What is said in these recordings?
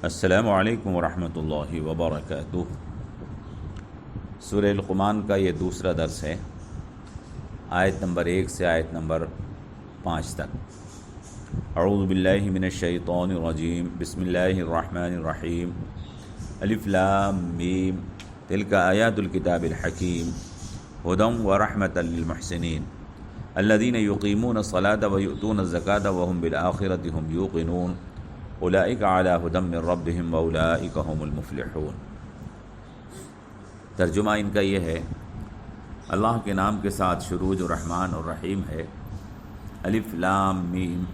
السلام علیکم ورحمۃ اللہ وبرکاتہ۔ سورہ لقمان کا یہ دوسرا درس ہے، آیت نمبر 1 سے آیت نمبر 5 تک۔ اعوذ باللہ من الشیطان الرجیم، بسم اللہ الرحمن الرحیم۔ الف لام میم، تلک آیات الکتاب الحکیم، ھدی ورحمۃ للمحسنین الذین یقیمون الصلاۃ ویؤتون الزکاۃ وهم بالآخرۃ هم یوقنون اولئک علی ھدی من ربہم واولئک ھم المفلحون۔ ترجمہ ان کا یہ ہے، اللہ کے نام کے ساتھ شروع جو رحمان اور رحیم ہے۔ الف لام میم،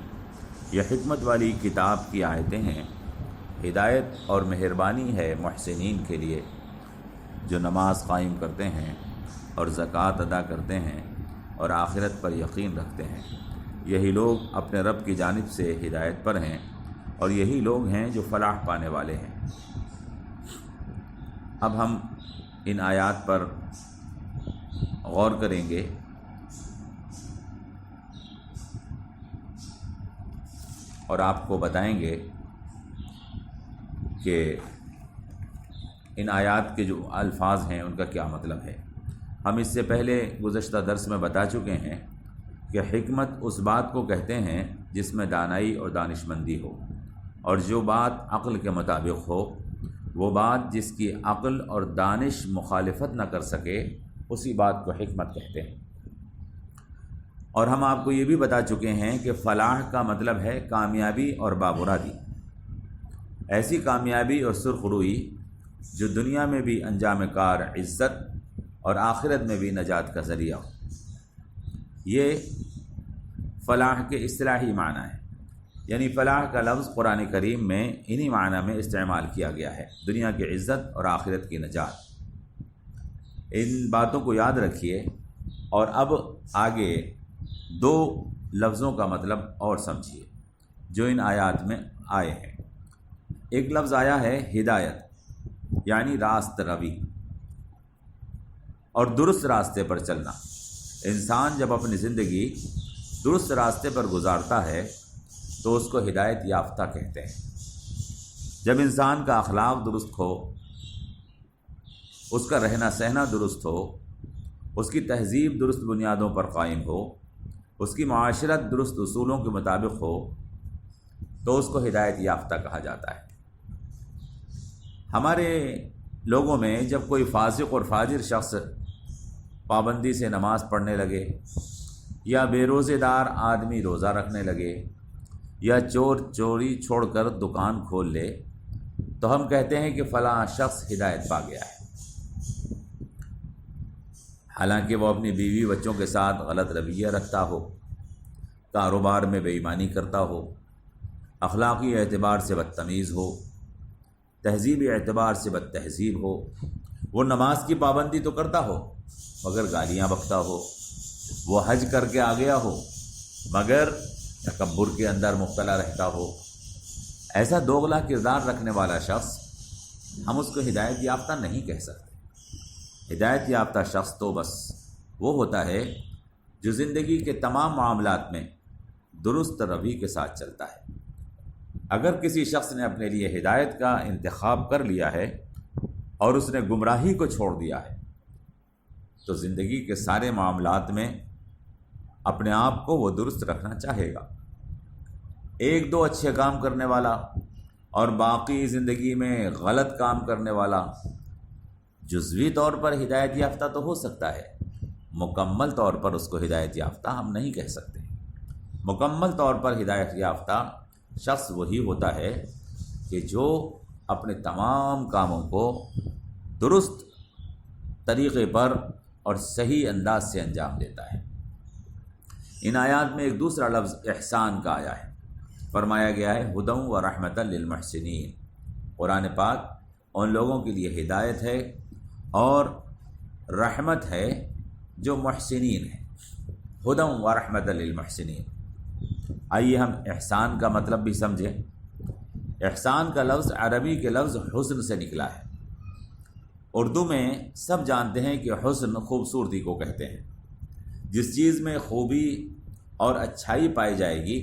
یہ حکمت والی کتاب کی آیتیں ہیں، ہدایت اور مہربانی ہے محسنین کے لیے جو نماز قائم کرتے ہیں اور زکوٰۃ ادا کرتے ہیں اور آخرت پر یقین رکھتے ہیں۔ یہی لوگ اپنے رب کی جانب سے ہدایت پر ہیں اور یہی لوگ ہیں جو فلاح پانے والے ہیں۔ اب ہم ان آیات پر غور کریں گے۔ اور آپ کو بتائیں گے کہ ان آیات کے جو الفاظ ہیں ان کا کیا مطلب ہے۔ ہم اس سے پہلے گزشتہ درس میں بتا چکے ہیں کہ حکمت اس بات کو کہتے ہیں جس میں دانائی اور دانش مندی ہو، اور جو بات عقل کے مطابق ہو، وہ بات جس کی عقل اور دانش مخالفت نہ کر سکے، اسی بات کو حکمت کہتے ہیں۔ اور ہم آپ کو یہ بھی بتا چکے ہیں کہ فلاح کا مطلب ہے کامیابی اور بامرادی، ایسی کامیابی اور سرخ روئی جو دنیا میں بھی انجام کار عزت اور آخرت میں بھی نجات کا ذریعہ ہو۔ یہ فلاح کے اصطلاحی معنی ہے، یعنی فلاح کا لفظ قرآن کریم میں انہی معنی میں استعمال کیا گیا ہے، دنیا کی عزت اور آخرت کی نجات۔ ان باتوں کو یاد رکھیے، اور اب آگے دو لفظوں کا مطلب اور سمجھیے جو ان آیات میں آئے ہیں۔ ایک لفظ آیا ہے ہدایت، یعنی راست روی اور درست راستے پر چلنا۔ انسان جب اپنی زندگی درست راستے پر گزارتا ہے تو اس کو ہدایت یافتہ کہتے ہیں۔ جب انسان کا اخلاق درست ہو، اس کا رہنا سہنا درست ہو، اس کی تہذیب درست بنیادوں پر قائم ہو، اس کی معاشرت درست اصولوں کے مطابق ہو، تو اس کو ہدایت یافتہ کہا جاتا ہے۔ ہمارے لوگوں میں جب کوئی فاسق اور فاجر شخص پابندی سے نماز پڑھنے لگے، یا بے روزے دار آدمی روزہ رکھنے لگے، یا چور چوری چھوڑ کر دکان کھول لے، تو ہم کہتے ہیں کہ فلاں شخص ہدایت پا گیا ہے، حالانکہ وہ اپنی بیوی بچوں کے ساتھ غلط رویہ رکھتا ہو، کاروبار میں بے ایمانی کرتا ہو، اخلاقی اعتبار سے بدتمیز ہو، تہذیبی اعتبار سے بد تہذیب ہو۔ وہ نماز کی پابندی تو کرتا ہو مگر گالیاں بکتا ہو، وہ حج کر کے آ گیا ہو مگر تکبر کے اندر مبتلا رہتا ہو۔ ایسا دوغلا کردار رکھنے والا شخص ہم اس کو ہدایت یافتہ نہیں کہہ سکتے۔ ہدایت یافتہ شخص تو بس وہ ہوتا ہے جو زندگی کے تمام معاملات میں درست روی کے ساتھ چلتا ہے۔ اگر کسی شخص نے اپنے لیے ہدایت کا انتخاب کر لیا ہے اور اس نے گمراہی کو چھوڑ دیا ہے، تو زندگی کے سارے معاملات میں اپنے آپ کو وہ درست رکھنا چاہے گا۔ ایک دو اچھے کام کرنے والا اور باقی زندگی میں غلط کام کرنے والا جزوی طور پر ہدایت یافتہ تو ہو سکتا ہے، مکمل طور پر اس کو ہدایت یافتہ ہم نہیں کہہ سکتے۔ مکمل طور پر ہدایت یافتہ شخص وہی ہوتا ہے کہ جو اپنے تمام کاموں کو درست طریقے پر اور صحیح انداز سے انجام دیتا ہے۔ ان آیات میں ایک دوسرا لفظ احسان کا آیا ہے، فرمایا گیا ہے ھدی ورحمۃ للمحسنین۔ قرآن پاک ان لوگوں کے لیے ہدایت ہے اور رحمت ہے جو محسنین ہیں، ھدی ورحمۃ للمحسنین۔ آئیے ہم احسان کا مطلب بھی سمجھیں۔ احسان کا لفظ عربی کے لفظ حسن سے نکلا ہے۔ اردو میں سب جانتے ہیں کہ حسن خوبصورتی کو کہتے ہیں۔ جس چیز میں خوبی اور اچھائی پائی جائے گی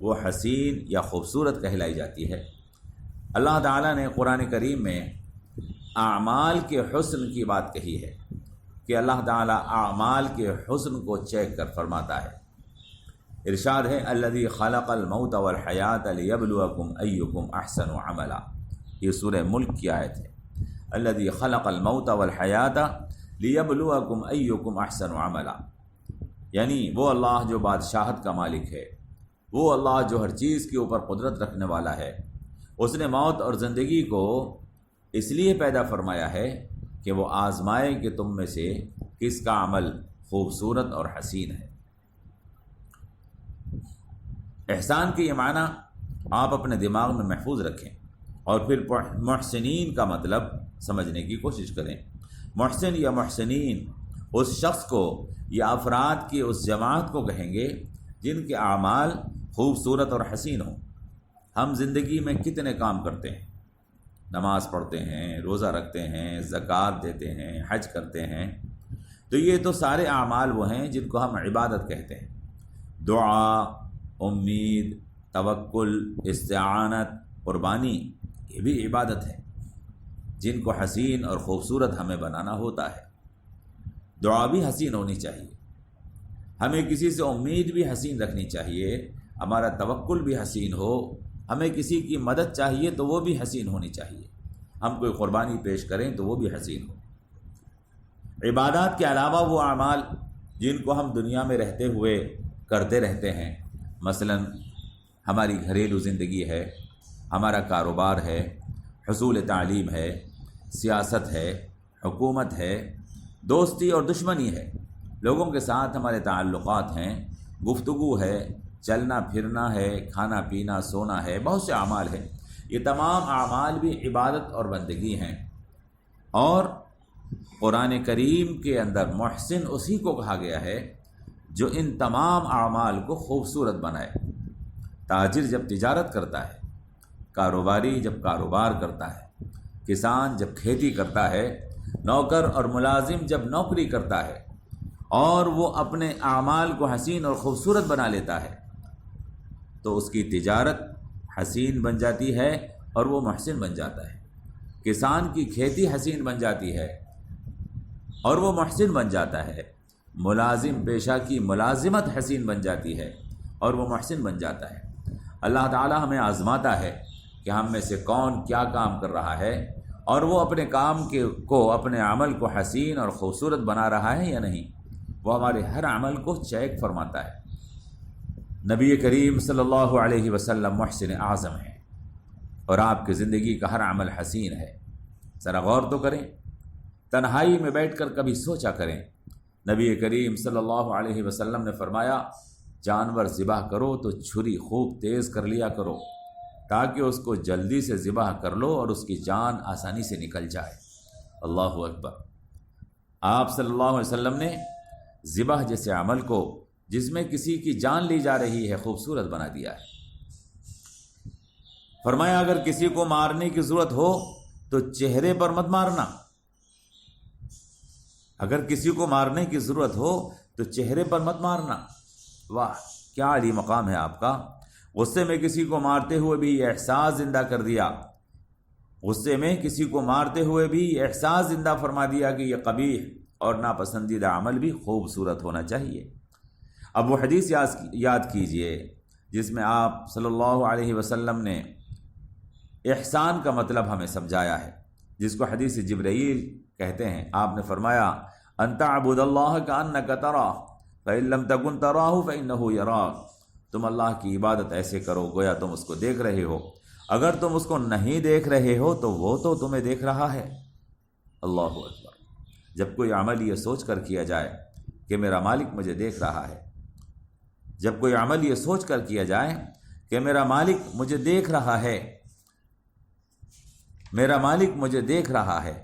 وہ حسین یا خوبصورت کہلائی جاتی ہے۔ اللہ تعالیٰ نے قرآن کریم میں اعمال کے حسن کی بات کہی ہے کہ اللہ تعالیٰ اعمال کے حسن کو چیک کر فرماتا ہے۔ ارشاد ہے الذی خلق الموت والحیات لیبلوکم ایکم احسن عملا، یہ سورہ ملک کی آیت ہے۔ الذی خلق الموت والحیات لیبلوکم ایکم احسن عملا، یعنی وہ اللہ جو بادشاہت کا مالک ہے، وہ اللہ جو ہر چیز کے اوپر قدرت رکھنے والا ہے، اس نے موت اور زندگی کو اس لیے پیدا فرمایا ہے کہ وہ آزمائے کہ تم میں سے کس کا عمل خوبصورت اور حسین ہے۔ احسان کے یہ معنی آپ اپنے دماغ میں محفوظ رکھیں اور پھر محسنین کا مطلب سمجھنے کی کوشش کریں۔ محسن یا محسنین اس شخص کو یا افراد کی اس جماعت کو کہیں گے جن کے اعمال خوبصورت اور حسین ہوں۔ ہم زندگی میں کتنے کام کرتے ہیں، نماز پڑھتے ہیں، روزہ رکھتے ہیں، زکوٰۃ دیتے ہیں، حج کرتے ہیں، تو یہ تو سارے اعمال وہ ہیں جن کو ہم عبادت کہتے ہیں۔ دعا، امید، توکل، استعانت، قربانی، یہ بھی عبادت ہے جن کو حسین اور خوبصورت ہمیں بنانا ہوتا ہے۔ دعا بھی حسین ہونی چاہیے، ہمیں کسی سے امید بھی حسین رکھنی چاہیے، ہمارا توکل بھی حسین ہو، ہمیں کسی کی مدد چاہیے تو وہ بھی حسین ہونی چاہیے، ہم کوئی قربانی پیش کریں تو وہ بھی حسین ہو۔ عبادات کے علاوہ وہ اعمال جن کو ہم دنیا میں رہتے ہوئے کرتے رہتے ہیں، مثلا ہماری گھریلو زندگی ہے، ہمارا کاروبار ہے، حصول تعلیم ہے، سیاست ہے، حکومت ہے، دوستی اور دشمنی ہے، لوگوں کے ساتھ ہمارے تعلقات ہیں، گفتگو ہے، چلنا پھرنا ہے، کھانا پینا سونا ہے، بہت سے اعمال ہیں۔ یہ تمام اعمال بھی عبادت اور بندگی ہیں، اور قرآن کریم کے اندر محسن اسی کو کہا گیا ہے جو ان تمام اعمال کو خوبصورت بنائے۔ تاجر جب تجارت کرتا ہے، کاروباری جب کاروبار کرتا ہے، کسان جب کھیتی کرتا ہے، نوکر اور ملازم جب نوکری کرتا ہے، اور وہ اپنے اعمال کو حسین اور خوبصورت بنا لیتا ہے، تو اس کی تجارت حسین بن جاتی ہے اور وہ محسن بن جاتا ہے۔ کسان کی کھیتی حسین بن جاتی ہے اور وہ محسن بن جاتا ہے۔ ملازم پیشہ کی ملازمت حسین بن جاتی ہے اور وہ محسن بن جاتا ہے۔ اللہ تعالی ہمیں آزماتا ہے کہ ہم میں سے کون کیا کام کر رہا ہے، اور وہ اپنے کام کو اپنے عمل کو حسین اور خوبصورت بنا رہا ہے یا نہیں۔ وہ ہمارے ہر عمل کو چیک فرماتا ہے۔ نبی کریم صلی اللہ علیہ وسلم محسن اعظم ہے، اور آپ کی زندگی کا ہر عمل حسین ہے۔ ذرا غور تو کریں، تنہائی میں بیٹھ کر کبھی سوچا کریں۔ نبی کریم صلی اللہ علیہ وسلم نے فرمایا، جانور ذبح کرو تو چھری خوب تیز کر لیا کرو تاکہ اس کو جلدی سے ذبح کر لو اور اس کی جان آسانی سے نکل جائے۔ اللہ اکبر۔ آپ صلی اللہ علیہ وسلم نے ذبح جیسے عمل کو جس میں کسی کی جان لی جا رہی ہے خوبصورت بنا دیا ہے۔ فرمایا اگر کسی کو مارنے کی ضرورت ہو تو چہرے پر مت مارنا، اگر کسی کو مارنے کی ضرورت ہو تو چہرے پر مت مارنا۔ واہ کیا عالی مقام ہے آپ کا۔ غصے میں کسی کو مارتے ہوئے بھی یہ احساس زندہ کر دیا، غصے میں کسی کو مارتے ہوئے بھی یہ احساس زندہ فرما دیا کہ یہ قبیح اور ناپسندیدہ عمل بھی خوبصورت ہونا چاہیے۔ اب وہ حدیث یاد کیجئے جس میں آپ صلی اللہ علیہ وسلم نے احسان کا مطلب ہمیں سمجھایا ہے، جس کو حدیث جبرائیل کہتے ہیں۔ آپ نے فرمایا ان تعبد اللہ کأنک تراہ فإن لم تکن تراہ فإنہ یراک، تم اللہ کی عبادت ایسے کرو گویا تم اس کو دیکھ رہے ہو، اگر تم اس کو نہیں دیکھ رہے ہو تو وہ تو تمہیں دیکھ رہا ہے۔ اللہ اکبر۔ جب کوئی عمل یہ سوچ کر کیا جائے کہ میرا مالک مجھے دیکھ رہا ہے، جب کوئی عمل یہ سوچ کر کیا جائے کہ میرا مالک مجھے دیکھ رہا ہے، میرا مالک مجھے دیکھ رہا ہے،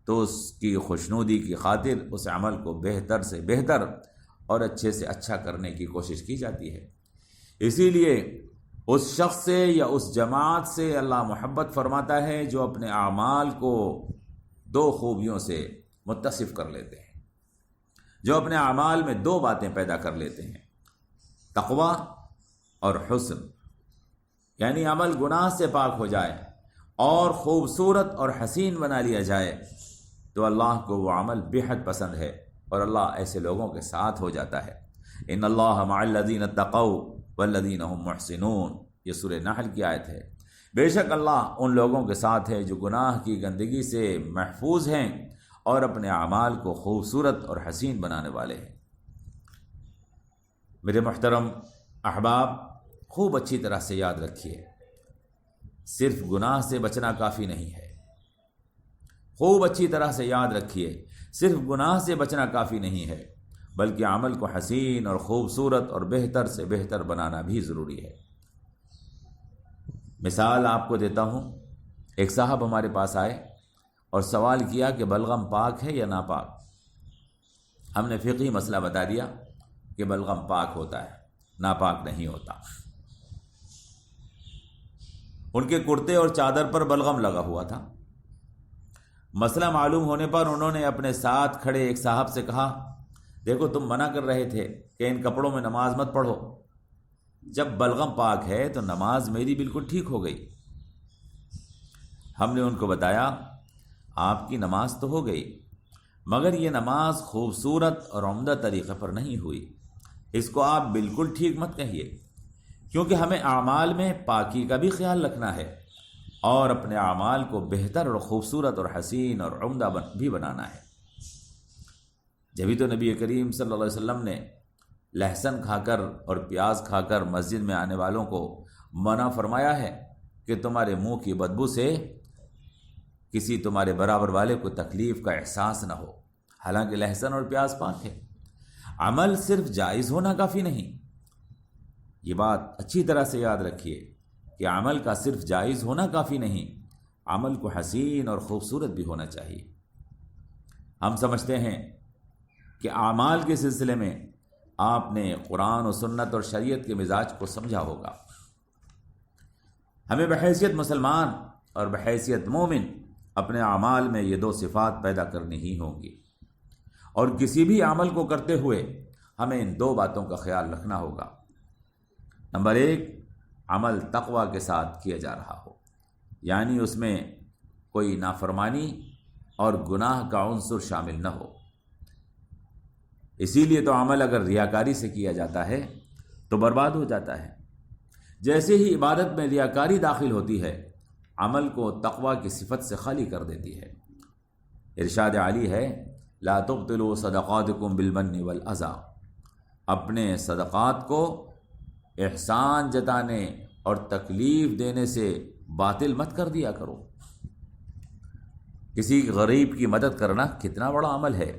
تو اس کی خوشنودی کی خاطر اس عمل کو بہتر سے بہتر اور اچھے سے اچھا کرنے کی کوشش کی جاتی ہے۔ اسی لیے اس شخص سے یا اس جماعت سے اللہ محبت فرماتا ہے جو اپنے اعمال کو دو خوبیوں سے متصف کر لیتے ہیں، جو اپنے اعمال میں دو باتیں پیدا کر لیتے ہیں، تقوی اور حسن۔ یعنی عمل گناہ سے پاک ہو جائے اور خوبصورت اور حسین بنا لیا جائے تو اللہ کو وہ عمل بے حد پسند ہے، اور اللہ ایسے لوگوں کے ساتھ ہو جاتا ہے۔ ان اللہ مع الذین اتقوا والذین هم محسنون، یہ سورہ نحل کی آیت ہے۔ بے شک اللہ ان لوگوں کے ساتھ ہے جو گناہ کی گندگی سے محفوظ ہیں اور اپنے اعمال کو خوبصورت اور حسین بنانے والے ہیں۔ میرے محترم احباب، خوب اچھی طرح سے یاد رکھیے، صرف گناہ سے بچنا کافی نہیں ہے۔ خوب اچھی طرح سے یاد رکھیے، صرف گناہ سے بچنا کافی نہیں ہے، بلکہ عمل کو حسین اور خوبصورت اور بہتر سے بہتر بنانا بھی ضروری ہے۔ مثال آپ کو دیتا ہوں، ایک صاحب ہمارے پاس آئے اور سوال کیا کہ بلغم پاک ہے یا ناپاک۔ ہم نے فقہی مسئلہ بتا دیا کہ بلغم پاک ہوتا ہے، ناپاک نہیں ہوتا۔ ان کے کرتے اور چادر پر بلغم لگا ہوا تھا۔ مسئلہ معلوم ہونے پر انہوں نے اپنے ساتھ کھڑے ایک صاحب سے کہا، دیکھو تم منع کر رہے تھے کہ ان کپڑوں میں نماز مت پڑھو، جب بلغم پاک ہے تو نماز میری بالکل ٹھیک ہو گئی۔ ہم نے ان کو بتایا، آپ کی نماز تو ہو گئی، مگر یہ نماز خوبصورت اور عمدہ طریقے پر نہیں ہوئی، اس کو آپ بالکل ٹھیک مت کہیے، کیونکہ ہمیں اعمال میں پاکی کا بھی خیال رکھنا ہے اور اپنے اعمال کو بہتر اور خوبصورت اور حسین اور عمدہ بھی بنانا ہے۔ جبھی تو نبی کریم صلی اللہ علیہ وسلم نے لہسن کھا کر اور پیاز کھا کر مسجد میں آنے والوں کو منع فرمایا ہے کہ تمہارے منہ کی بدبو سے کسی تمہارے برابر والے کو تکلیف کا احساس نہ ہو، حالانکہ لہسن اور پیاز پاک ہے۔ عمل صرف جائز ہونا کافی نہیں، یہ بات اچھی طرح سے یاد رکھیے کہ عمل کا صرف جائز ہونا کافی نہیں، عمل کو حسین اور خوبصورت بھی ہونا چاہیے۔ ہم سمجھتے ہیں کہ اعمال کے سلسلے میں آپ نے قرآن و سنت اور شریعت کے مزاج کو سمجھا ہوگا۔ ہمیں بحیثیت مسلمان اور بحیثیت مومن اپنے اعمال میں یہ دو صفات پیدا کرنی ہی ہوں گی، اور کسی بھی عمل کو کرتے ہوئے ہمیں ان دو باتوں کا خیال رکھنا ہوگا۔ نمبر ایک، عمل تقوی کے ساتھ کیا جا رہا ہو، یعنی اس میں کوئی نافرمانی اور گناہ کا عنصر شامل نہ ہو۔ اسی لیے تو عمل اگر ریاکاری سے کیا جاتا ہے تو برباد ہو جاتا ہے۔ جیسے ہی عبادت میں ریاکاری داخل ہوتی ہے، عمل کو تقوی کی صفت سے خالی کر دیتی ہے۔ ارشاد عالی ہے، لا تبطلوا صدقاتکم بالمن والاذی، اپنے صدقات کو احسان جتانے اور تکلیف دینے سے باطل مت کر دیا کرو۔ کسی غریب کی مدد کرنا کتنا بڑا عمل ہے،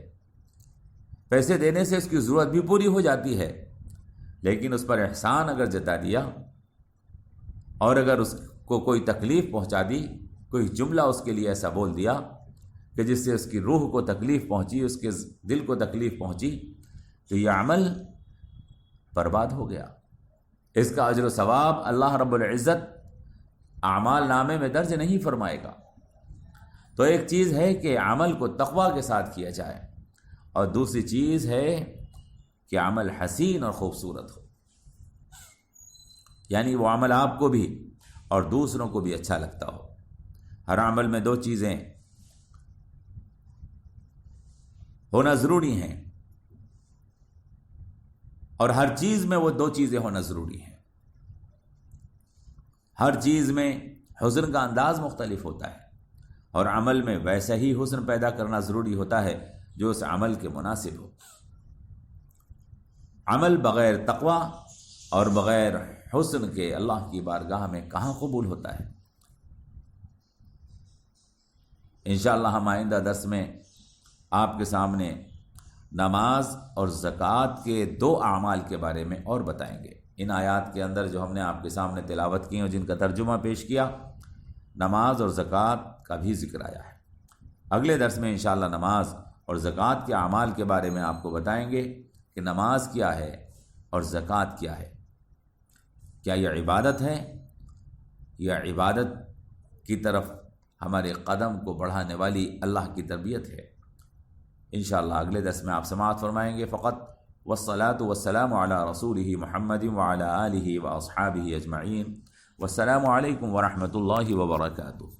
پیسے دینے سے اس کی ضرورت بھی پوری ہو جاتی ہے، لیکن اس پر احسان اگر جتا دیا اور اگر اس کو کوئی تکلیف پہنچا دی، کوئی جملہ اس کے لیے ایسا بول دیا کہ جس سے اس کی روح کو تکلیف پہنچی، اس کے دل کو تکلیف پہنچی، تو یہ عمل برباد ہو گیا۔ اس کا اجر و ثواب اللہ رب العزت اعمال نامے میں درج نہیں فرمائے گا۔ تو ایک چیز ہے کہ عمل کو تقوی کے ساتھ کیا جائے، اور دوسری چیز ہے کہ عمل حسین اور خوبصورت ہو، یعنی وہ عمل آپ کو بھی اور دوسروں کو بھی اچھا لگتا ہو۔ ہر عمل میں دو چیزیں ہونا ضروری ہیں، اور ہر چیز میں وہ دو چیزیں ہونا ضروری ہیں۔ ہر چیز میں حسن کا انداز مختلف ہوتا ہے، اور عمل میں ویسا ہی حسن پیدا کرنا ضروری ہوتا ہے جو اس عمل کے مناسب ہو۔ عمل بغیر تقوی اور بغیر حسن کے اللہ کی بارگاہ میں کہاں قبول ہوتا ہے؟ انشاءاللہ ہم آئندہ درس میں آپ کے سامنے نماز اور زکوٰۃ کے دو اعمال کے بارے میں اور بتائیں گے۔ ان آیات کے اندر جو ہم نے آپ کے سامنے تلاوت کی اور جن کا ترجمہ پیش کیا، نماز اور زکوٰۃ کا بھی ذکر آیا ہے۔ اگلے درس میں انشاءاللہ نماز اور زکوٰۃ کے اعمال کے بارے میں آپ کو بتائیں گے کہ نماز کیا ہے اور زکوٰۃ کیا ہے۔ کیا یہ عبادت ہے یا عبادت کی طرف ہمارے قدم کو بڑھانے والی اللہ کی تربیت ہے؟ انشاءاللہ اگلے درس میں آپ سماعت فرمائیں گے۔ فقط والصلاة والسلام علی رسولہ محمد وعلی آلہ واصحابہ اجمعین۔ والسلام علیکم ورحمۃ اللہ وبرکاتہ۔